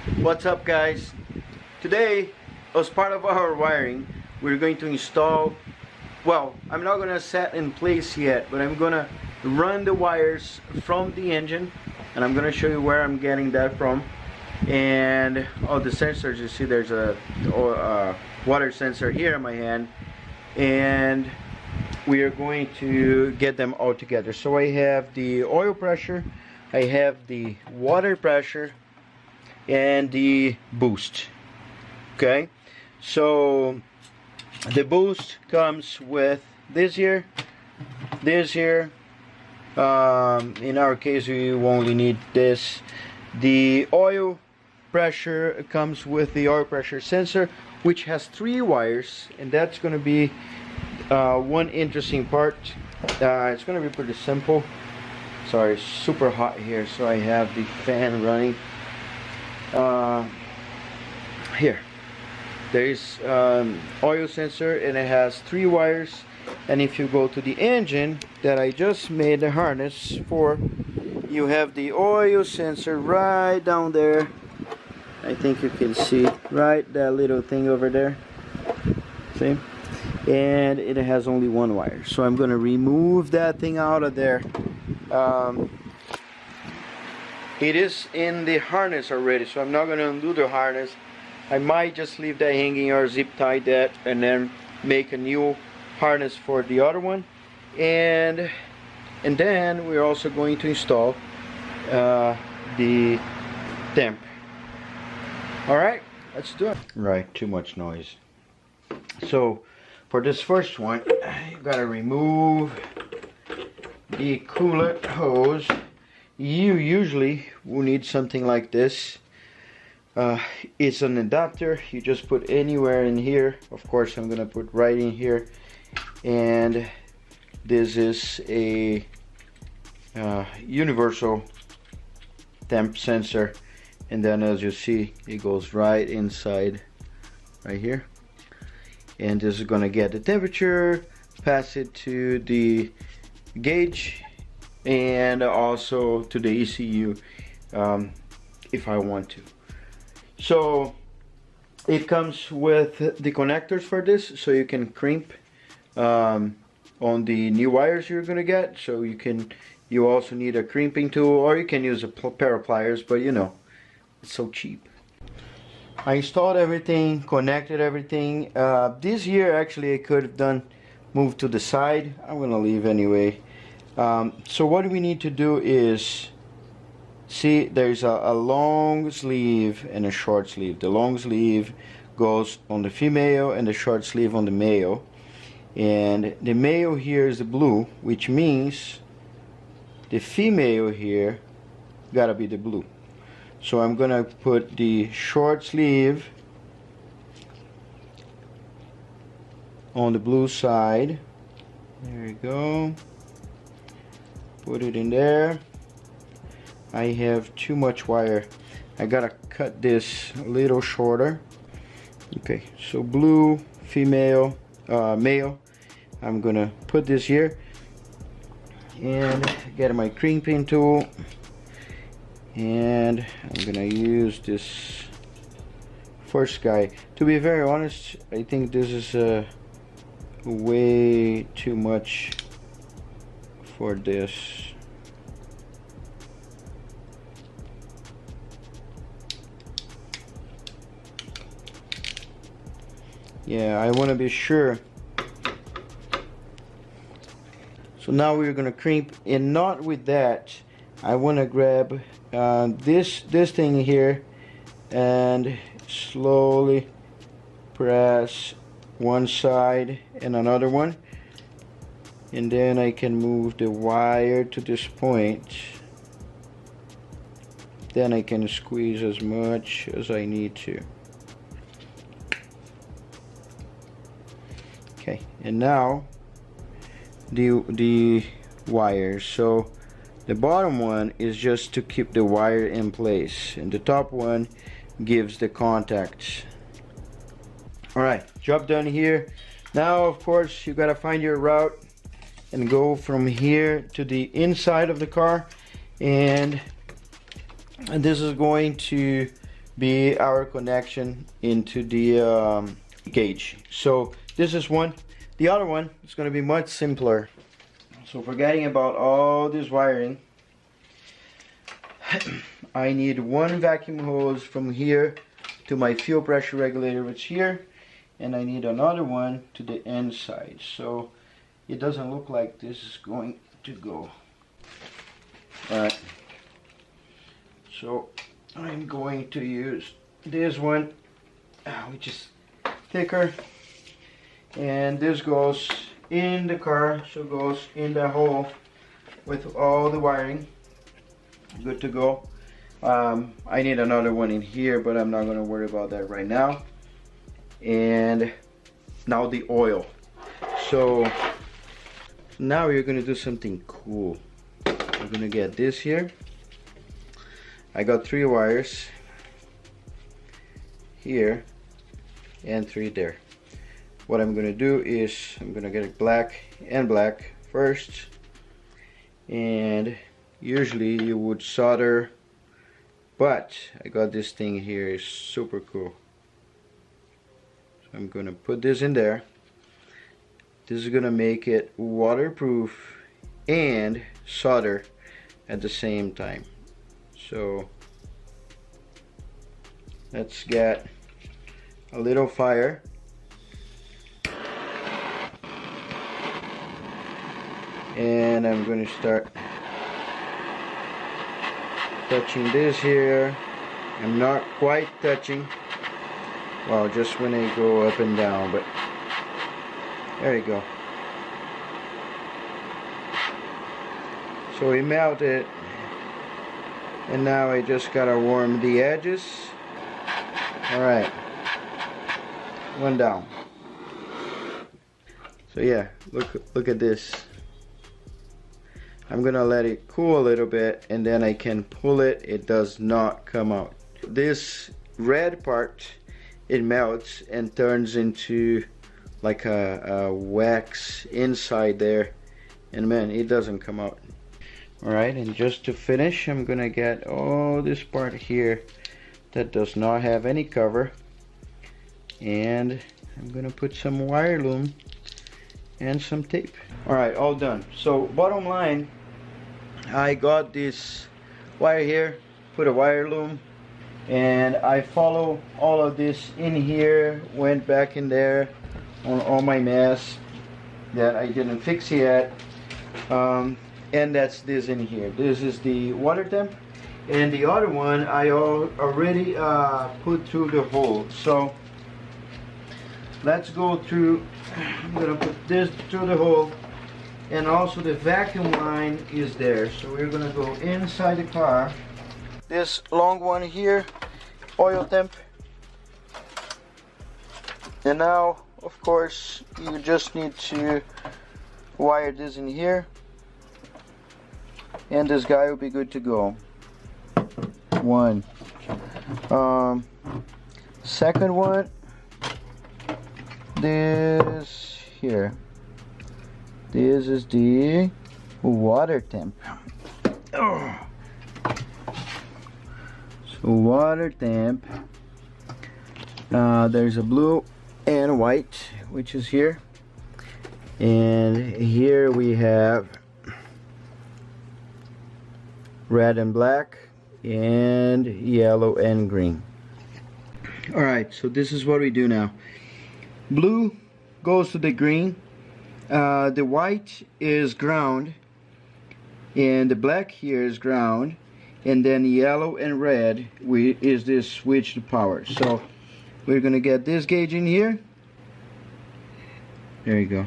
What's up, guys? Today, as part of our wiring, we're going to install, well, I'm not gonna set in place yet, but I'm gonna run the wires from the engine, and I'm gonna show you where I'm getting that from. And all the sensors, you see there's a water sensor here in my hand, and we are going to get them all together. So I have the oil pressure, I have the water pressure, and the boost. Okay, so the boost comes with this here, in our case we only need this. The oil pressure comes with the oil pressure sensor, which has 3 wires, and that's going to be one interesting part. It's going to be pretty simple. Sorry, it's super hot here, so I have the fan running. Here there is oil sensor, and it has 3 wires, and if you go to the engine that I just made the harness for, you have the oil sensor right down there. I think you can see right that little thing over there, see, and it has only 1 wire, so I'm gonna remove that thing out of there. It is in the harness already, so I'm not going to undo the harness. I might just leave that hanging or zip tie that and then make a new harness for the other one. And then we're also going to install the temp. Alright, let's do it. Right, too much noise. So for this first one, you gotta remove the coolant hose. You usually will need something like this. It's an adapter. You just put anywhere in here. Of course, I'm gonna put right in here. And this is a universal temp sensor. And then, as you see, it goes right inside, right here. And this is gonna get the temperature, pass it to the gauge, and also to the ECU if I want to. So it comes with the connectors for this, so you can crimp on the new wires you're gonna get. So you also need a crimping tool, or you can use a pair of pliers, but you know, it's so cheap. I installed everything, connected everything. This here actually I could have moved to the side. I'm gonna leave anyway. So what we need to do is, see, there's a long sleeve and a short sleeve. The long sleeve goes on the female and the short sleeve on the male. And the male here is the blue, which means the female here gotta be the blue. So I'm gonna put the short sleeve on the blue side. There you go. Put it in there. I have too much wire. I gotta cut this a little shorter. Okay, so blue, female, male. I'm gonna put this here and get my crimping tool, and I'm gonna use this first guy. To be very honest, I think this is way too much for this. Yeah, I want to be sure. So now we're gonna crimp, and not with that. I want to grab this thing here and slowly press one side and another one, and then I can move the wire to this point. Then I can squeeze as much as I need to. Okay, and now the wires. So the bottom one is just to keep the wire in place, and the top one gives the contacts. Alright, job done here. Now of course you gotta find your route and go from here to the inside of the car, and this is going to be our connection into the gauge. So this is one. The other one is going to be much simpler. So forgetting about all this wiring, I need one vacuum hose from here to my fuel pressure regulator, which is here, and I need another one to the inside. So it doesn't look like this is going to go. Alright, so I'm going to use this one, which is thicker, and this goes in the car, so it goes in the hole with all the wiring. Good to go. I need another one in here, but I'm not going to worry about that right now. And now the oil. So now you're going to do something cool. I'm going to get this here. I got 3 wires here and 3 there. What I'm going to do is I'm going to get it black and black first, and usually you would solder, but I got this thing here, is super cool. So I'm going to put this in there. This is going to make it waterproof and solder at the same time. So let's get a little fire. And I'm going to start touching this here. I'm not quite touching, well, just when I go up and down, but there you go. So we melted, and now I just gotta warm the edges. Alright, one down. So yeah, look at this. I'm gonna let it cool a little bit, and then I can pull it. It does not come out. This red part, it melts and turns into like a wax inside there, and man, it doesn't come out. Alright, and just to finish, I'm gonna get all this part here that does not have any cover, and I'm gonna put some wire loom and some tape. Alright, all done. So bottom line, I got this wire here, put a wire loom, and I follow all of this in here, went back in there on all my mess that I didn't fix yet, and that's this in here. This is the water temp, and the other one I already put through the hole. So let's go through. I'm gonna put this through the hole, and also the vacuum line is there, so we're gonna go inside the car. This long one here, oil temp, and now of course you just need to wire this in here, and this guy will be good to go. One. Second one, this here. This is the water temp. So water temp. There's a blue and white, which is here, and here we have red and black, and yellow and green. Alright, so this is what we do now. Blue goes to the green, the white is ground, and the black here is ground, and then yellow and red is this switch to power. So we're gonna get this gauge in here. There you go.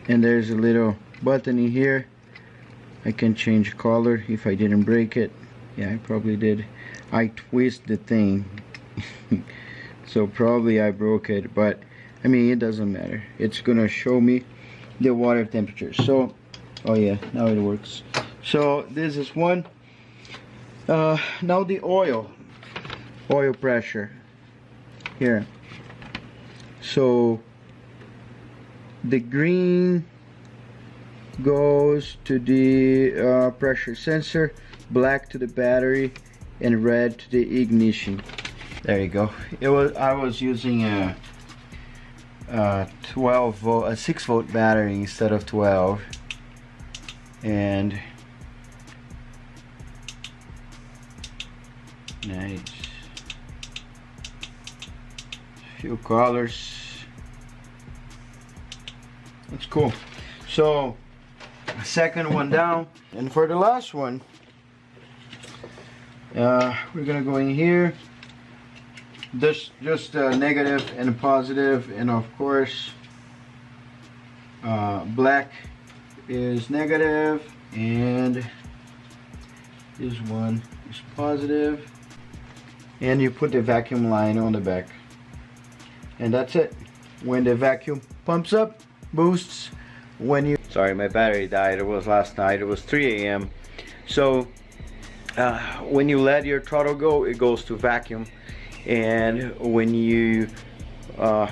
And there's a little button in here. I can change color if I didn't break it. Yeah, I probably did. I twist the thing. So probably I broke it, but I mean, it doesn't matter. It's gonna show me the water temperature. So, oh yeah, now it works. So this is one. Now the oil pressure here. So the green goes to the pressure sensor, black to the battery, and red to the ignition. There you go. I was using a 6-volt battery instead of 12, and nice. Few colors. That's cool. So second one down, and for the last one, we're gonna go in here. Just negative and a positive, and of course black is negative and this one is positive, and you put the vacuum line on the back, and that's it. When the vacuum pumps up, boosts. When you, sorry, my battery died. It was last night. It was 3 a.m. So when you let your throttle go, it goes to vacuum, and when you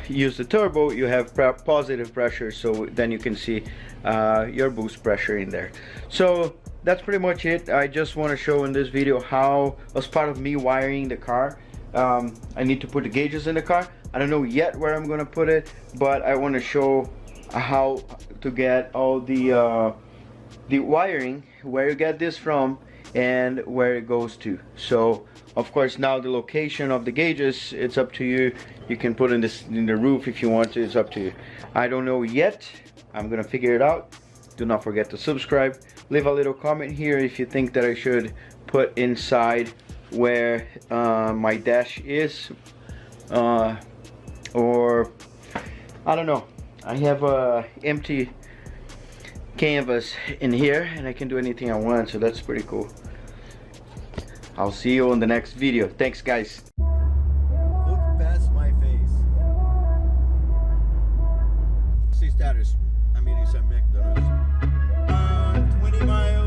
use the turbo, you have positive pressure, so then you can see your boost pressure in there. So that's pretty much it. I just want to show in this video how, as part of me wiring the car, I need to put the gauges in the car. I don't know yet where I'm gonna put it, but I want to show how to get all the wiring, where you get this from and where it goes to. So of course now the location of the gauges, it's up to you. You can put in the roof if you want to. It's up to you. I don't know yet. I'm gonna figure it out. Do not forget to subscribe. Leave a little comment here if you think that I should put inside where my dash is, or I don't know. I have a empty canvas in here and I can do anything I want, so that's pretty cool. I'll see you on the next video. Thanks guys. Look past my face. See status. I mean, it's at McDonald's. 20 miles.